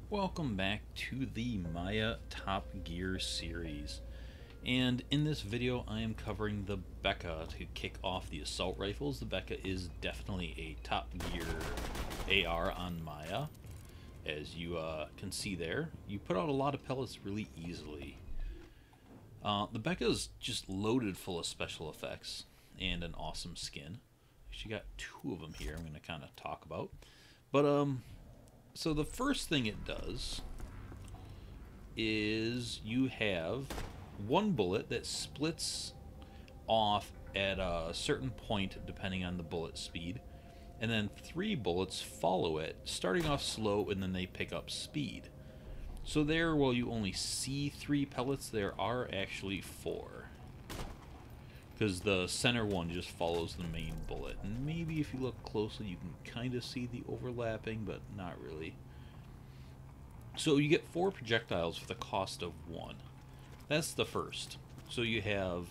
Welcome back to the Maya Top Gear series. And in this video I am covering the Bekah to kick off the assault rifles. The Bekah is definitely a Top Gear AR on Maya. As you can see there, you put out a lot of pellets really easily. The Bekah is just loaded full of special effects and an awesome skin. Actually got two of them here I'm going to kind of talk about. But so the first thing it does is you have one bullet that splits off at a certain point depending on the bullet speed, and then three bullets follow it, starting off slow and then they pick up speed. So there, while you only see three pellets, there are actually four. Because the center one just follows the main bullet. And maybe if you look closely you can kind of see the overlapping, but not really. So you get four projectiles for the cost of one. That's the first. So you have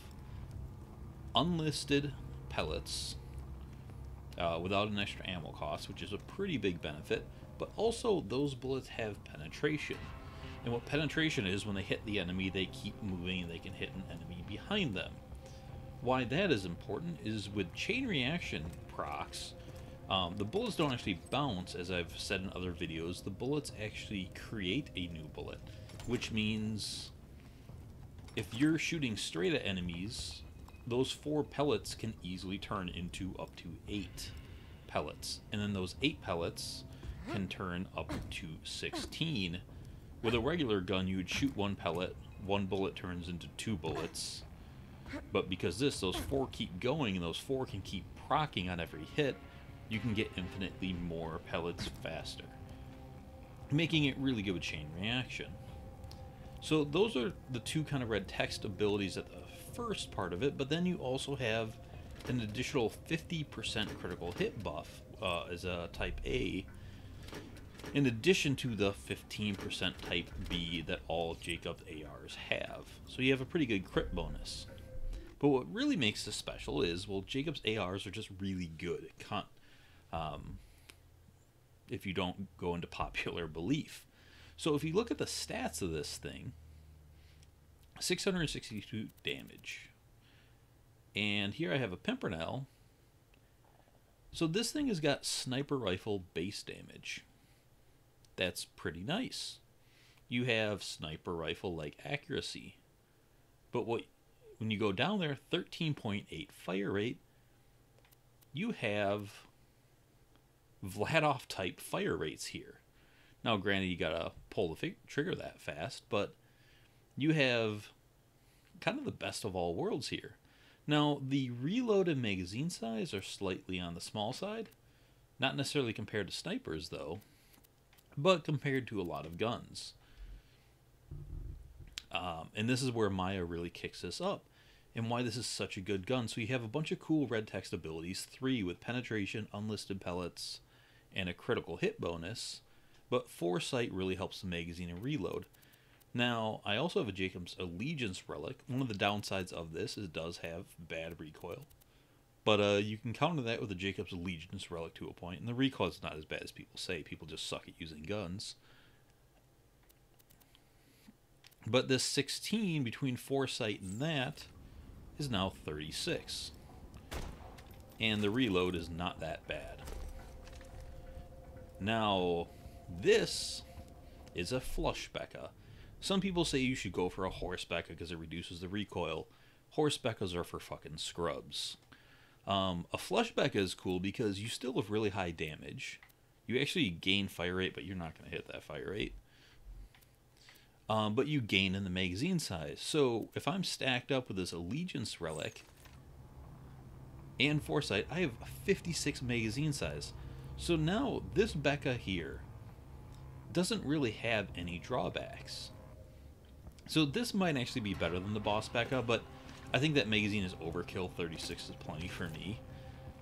unlisted pellets without an extra ammo cost, which is a pretty big benefit. But also those bullets have penetration. And what penetration is, when they hit the enemy, they keep moving and they can hit an enemy behind them. Why that is important is with chain reaction procs, the bullets don't actually bounce, as I've said in other videos. The bullets actually create a new bullet, which means if you're shooting straight at enemies, those four pellets can easily turn into up to 8 pellets. And then those 8 pellets can turn up to 16. With a regular gun, you would shoot one pellet, one bullet turns into 2 bullets. But because those 4 keep going and those 4 can keep proccing on every hit, you can get infinitely more pellets faster, making it really good with chain reaction. So those are the two kind of red text abilities at the first part of it, but then you also have an additional 50% critical hit buff as a type A, in addition to the 15% type B that all Jakobs ARs have. So you have a pretty good crit bonus. But what really makes this special is, well, Jakobs ARs are just really good. If you don't go into popular belief. So if you look at the stats of this thing, 662 damage. And here I have a Pimpernel. So this thing has got sniper rifle base damage. That's pretty nice. You have sniper rifle like accuracy. But when you go down there, 13.8 fire rate, you have Vladoff type fire rates here. Now granted, you gotta pull the trigger that fast, but you have kind of the best of all worlds here. Now the reload and magazine size are slightly on the small side, not necessarily compared to snipers though, but compared to a lot of guns. And this is where Maya really kicks this up, and why this is such a good gun. So you have a bunch of cool red text abilities, 3 with penetration, unlisted pellets, and a critical hit bonus, but foresight really helps the magazine and reload. Now, I also have a Jakobs Allegiance relic. One of the downsides of this is it does have bad recoil, but you can counter that with a Jakobs Allegiance relic to a point, and the recoil is not as bad as people say. People just suck at using guns. But this 16 between foresight and that is now 36. And the reload is not that bad. Now, this is a flush Bekah. Some people say you should go for a horse Bekah because it reduces the recoil. Horse Bekahs are for fucking scrubs. A flush Bekah is cool because you still have really high damage. You actually gain fire rate, but you're not going to hit that fire rate. But you gain in the magazine size. So if I'm stacked up with this Allegiance relic and foresight, I have 56 magazine size. So now this Bekah here doesn't really have any drawbacks. So this might actually be better than the boss Bekah, but I think that magazine is overkill. 36 is plenty for me.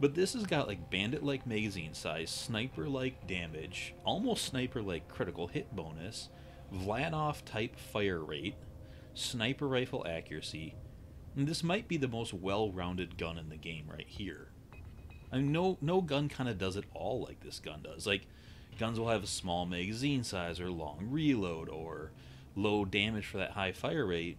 But this has got like bandit-like magazine size, sniper-like damage, almost sniper-like critical hit bonus, Vladoff type fire rate, sniper rifle accuracy, and this might be the most well-rounded gun in the game right here. I mean, no gun kind of does it all like this gun does. Like, Guns will have a small magazine size or long reload or low damage for that high fire rate.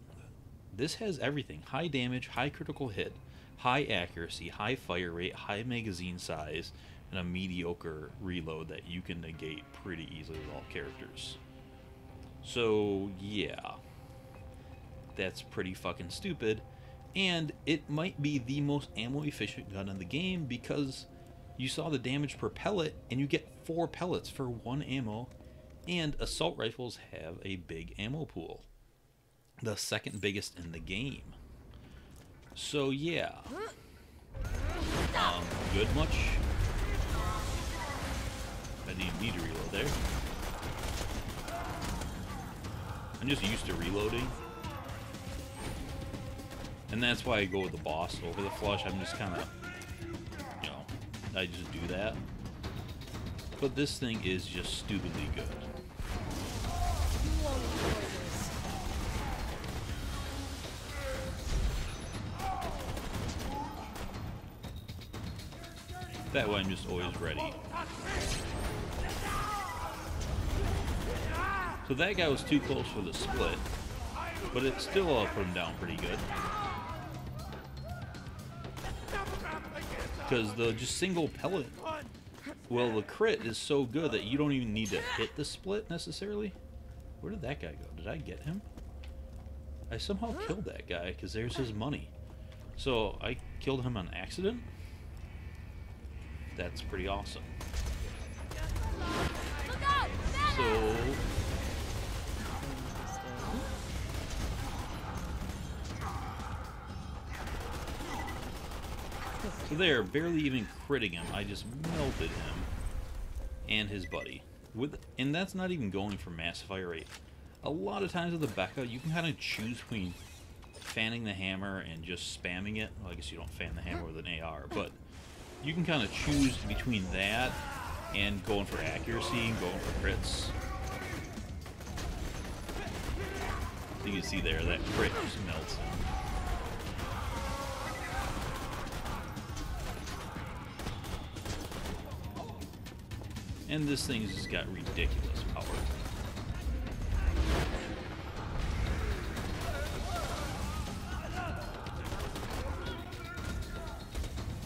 This has everything. High damage, high critical hit, high accuracy, high fire rate, high magazine size, and a mediocre reload that you can negate pretty easily with all characters. So, yeah. That's pretty fucking stupid. And it might be the most ammo efficient gun in the game because you saw the damage per pellet and you get 4 pellets for 1 ammo. And assault rifles have a big ammo pool. The second biggest in the game. So yeah. Good much. I need to reload there. I'm just used to reloading. And that's why I go with the boss over the flush. I'm just kind of, you know, I just do that. But this thing is just stupidly good. That way I'm just always ready. So that guy was too close for the split, but it still put him down pretty good. Because the just single pellet, well, the crit is so good that you don't even need to hit the split necessarily. Where did that guy go? Did I get him? I somehow killed that guy because there's his money. So I killed him on accident. That's pretty awesome. So there, barely even critting him. I just melted him and his buddy. And that's not even going for mass fire rate. A lot of times with the Bekah, you can kind of choose between fanning the hammer and just spamming it. Well, I guess you don't fan the hammer with an AR, but you can kind of choose between that and going for accuracy and going for crits. So you can see there, that crit just melts him. And this thing's just got ridiculous power.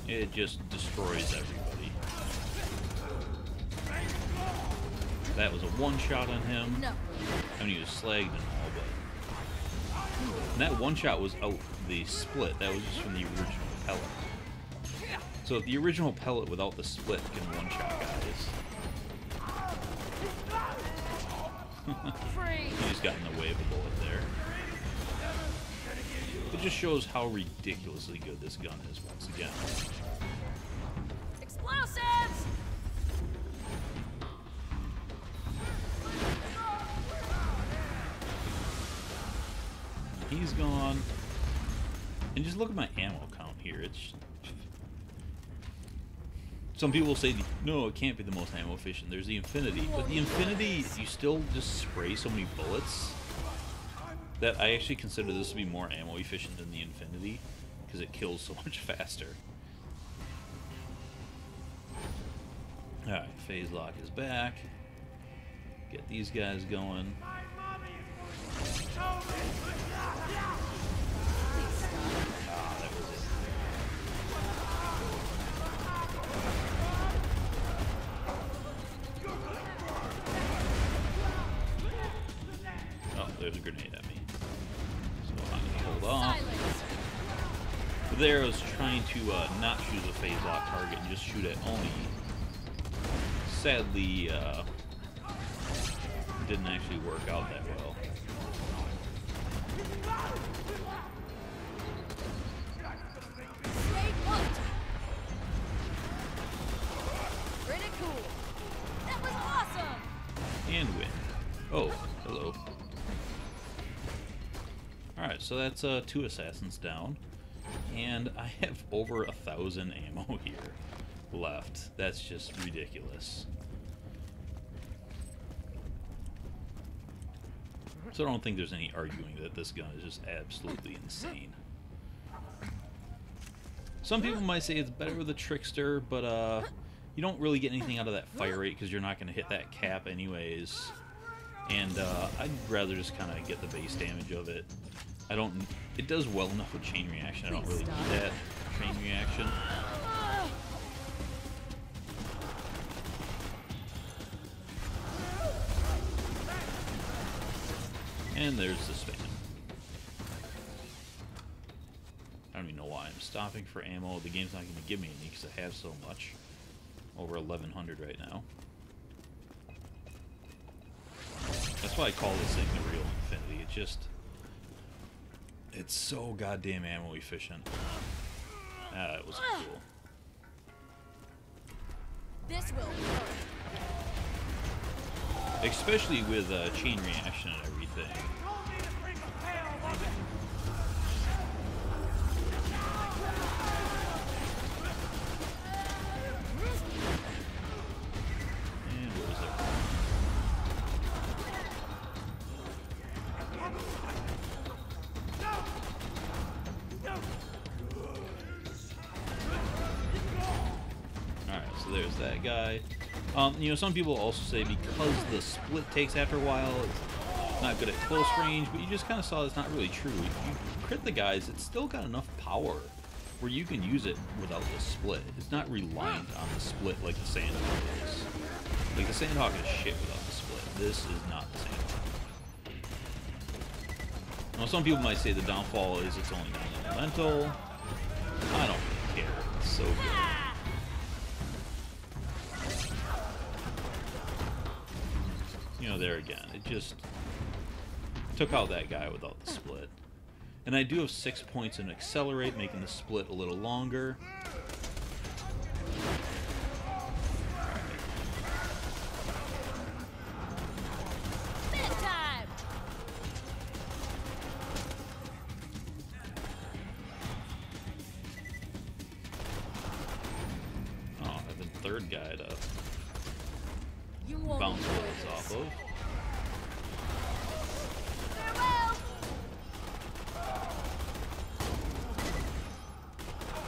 It just destroys everybody. That was a one-shot on him. No. I mean, he was slagged and all, but... And that one-shot was out the split. That was just from the original pellet. So if the original pellet without the split can one-shot guys... He just got in the way of a bullet there. It just shows how ridiculously good this gun is once again. Explosives! He's gone. And just look at my ammo count here. It's... Some people say, no, it can't be the most ammo efficient. There's the Infinity. But the Infinity, you still just spray so many bullets that I actually consider this to be more ammo efficient than the Infinity because it kills so much faster. Alright, phase lock is back. Get these guys going. Ah, that was it. Oh, there's a grenade at me. So I'm gonna hold off. There I was trying to not choose a phase lock target and just shoot at Oni. Sadly, didn't actually work out that well. Stay put. Pretty cool. That was awesome. And win. Oh, hello. Alright, so that's 2 assassins down. And I have over 1,000 ammo here left. That's just ridiculous. So I don't think there's any arguing that this gun is just absolutely insane. Some people might say it's better with a Trickster, but You don't really get anything out of that fire rate because you're not going to hit that cap anyways. And I'd rather just kind of get the base damage of it. I don't. It does well enough with chain reaction. I don't really need that chain reaction. And there's the spam. I don't even know why I'm stopping for ammo. The game's not going to give me any because I have so much. Over 1100 right now. That's why I call this thing the real Infinity. It just... It's so goddamn ammo efficient. Ah, that was cool. This will work. Especially with chain reaction and everything. And what was there? Alright, so there's that guy. You know, some people also say because the split takes after a while, it's not good at close range, but you just kind of saw that's not really true. If you crit the guys, it's still got enough power where you can use it without the split. It's not reliant on the split like the Sandhawk is. Like, the Sandhawk is shit without the split. This is not the Sandhawk. Now, some people might say the downfall is it's only non-elemental. I don't really care. It's so good. You know, there again, it just took out that guy without the split. And I do have 6 points in Accelerate, making the split a little longer. Bedtime. Oh, I have a third guy to You won't bounce enjoy bullets this. off of. Farewell.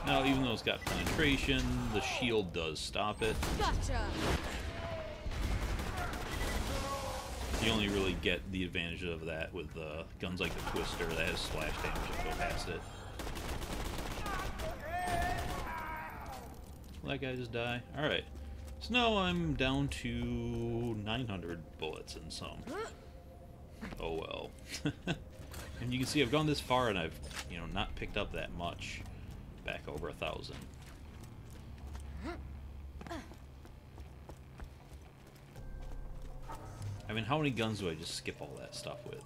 Now, even though it's got penetration, the shield does stop it. Gotcha. You only really get the advantage of that with guns like the Twister that has splash damage that go past it. Will that guy just die? Alright. So now I'm down to 900 bullets and some. Oh well. And you can see I've gone this far and I've, you know, not picked up that much. Back over 1,000. I mean, how many guns do I just skip all that stuff with?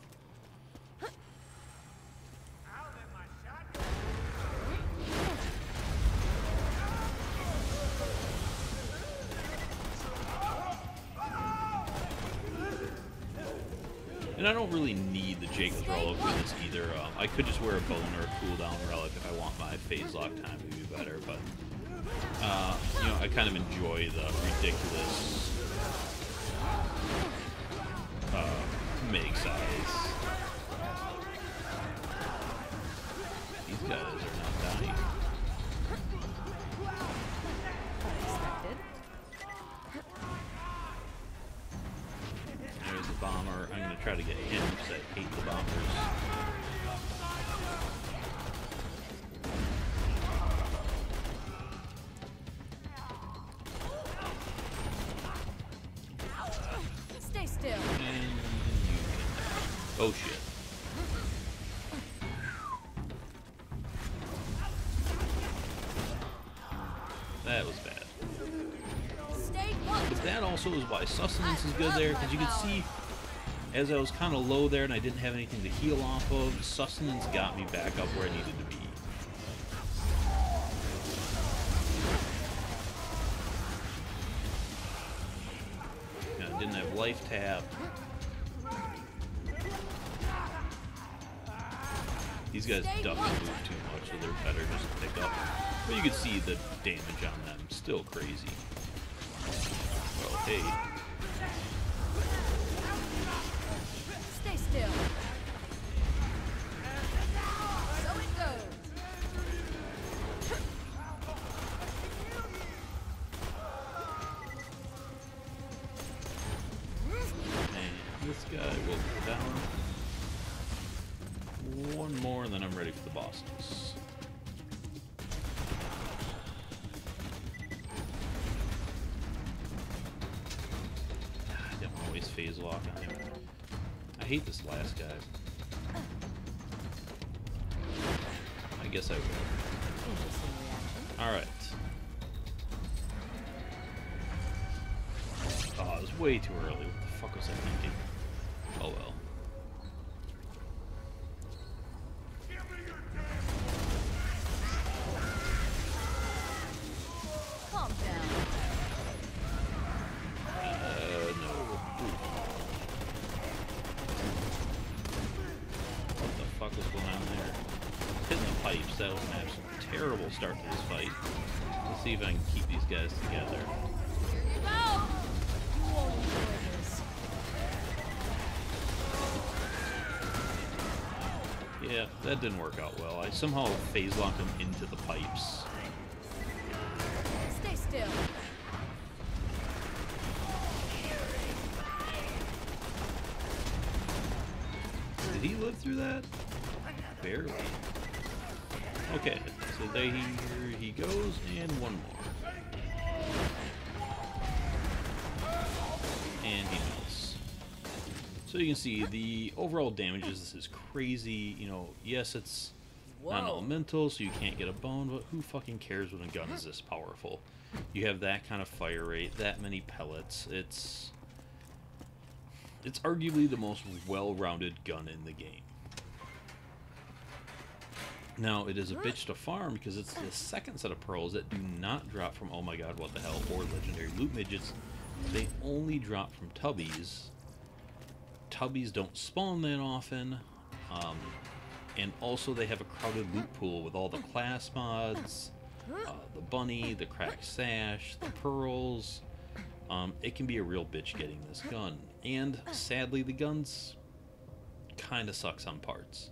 And I don't really need the Jakobs relic with this either. I could just wear a bone or a cooldown relic if I want my phase lock time to be better, but you know, I kind of enjoy the ridiculous make size. These guys are not dying. Expected. There's the bomber. I'm going to try to get him because I hate the bombers. Stay still. And you can die. Oh shit. That was bad. Stay put. But that also is why sustenance is good there, because you can see as I was kind of low there and I didn't have anything to heal off of, sustenance got me back up where I needed to be. And I didn't have life tap. These guys duck and move too much, so they're better just to pick up. But you can see the damage on them, still crazy. Well, hey. Stay still. So it goes. guy will go down. One more, and then I'm ready for the bosses. I don't always phase lock on him. I hate this last guy. I guess I will. Interesting reaction. Alright. Oh, it was way too early. What the fuck was I thinking? Oh well. Calm down. No. Ooh. What the fuck was going on there? Hitting the pipes, that was an absolute terrible start to this fight. Let's see if I can keep these guys together. Here you go. You won't enjoy this. Yeah, that didn't work out well. I somehow phase locked him into the pipes. Stay still. Did he live through that? Barely. Okay, so there he goes, and one more. And he melts. So you can see the overall damages is crazy. You know, yes, it's non-elemental, so you can't get a bone, but who fucking cares when a gun is this powerful? You have that kind of fire rate, that many pellets. It's arguably the most well-rounded gun in the game. Now, it is a bitch to farm because it's the second set of pearls that do not drop from oh my god, what the hell, or legendary loot midgets. They only drop from Tubbies. Tubbies don't spawn that often. And also they have a crowded loot pool with all the class mods, the bunny, the cracked sash, the pearls. It can be a real bitch getting this gun. And sadly, the gun's kind of sucks on parts.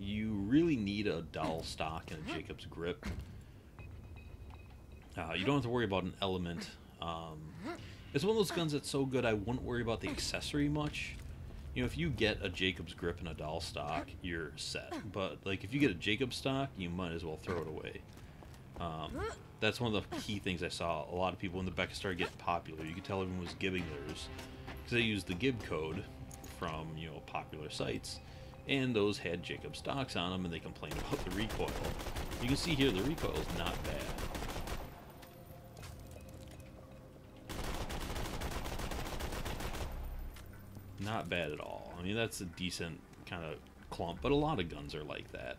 You really need a dowel stock and a Jakobs grip. You don't have to worry about an element. It's one of those guns that's so good I wouldn't worry about the accessory much. You know, if you get a Jakobs grip and a dowel stock, you're set. But like, if you get a Jakobs stock, you might as well throw it away. That's one of the key things I saw. A lot of people when the Bekah started getting popular, you could tell everyone was giving theirs because they used the Gib code from, you know, popular sites. And those had Jakobs stocks on them, and they complained about the recoil. You can see here the recoil is not bad. Not bad at all. I mean, that's a decent kind of clump, but a lot of guns are like that.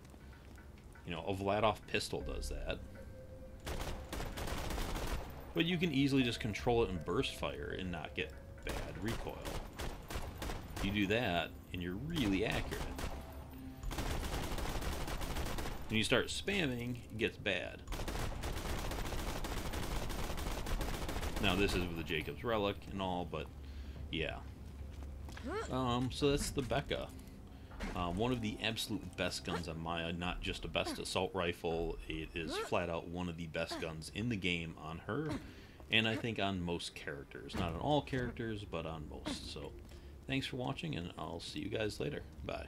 You know, a Vladov pistol does that. But you can easily just control it in burst fire and not get bad recoil. You do that, and you're really accurate. When you start spamming, it gets bad. Now this is with the Jakobs relic and all, but yeah. So that's the Bekah. One of the absolute best guns on my, not just a best assault rifle, it is flat out one of the best guns in the game on her, and I think on most characters. Not on all characters, but on most. So thanks for watching, and I'll see you guys later. Bye.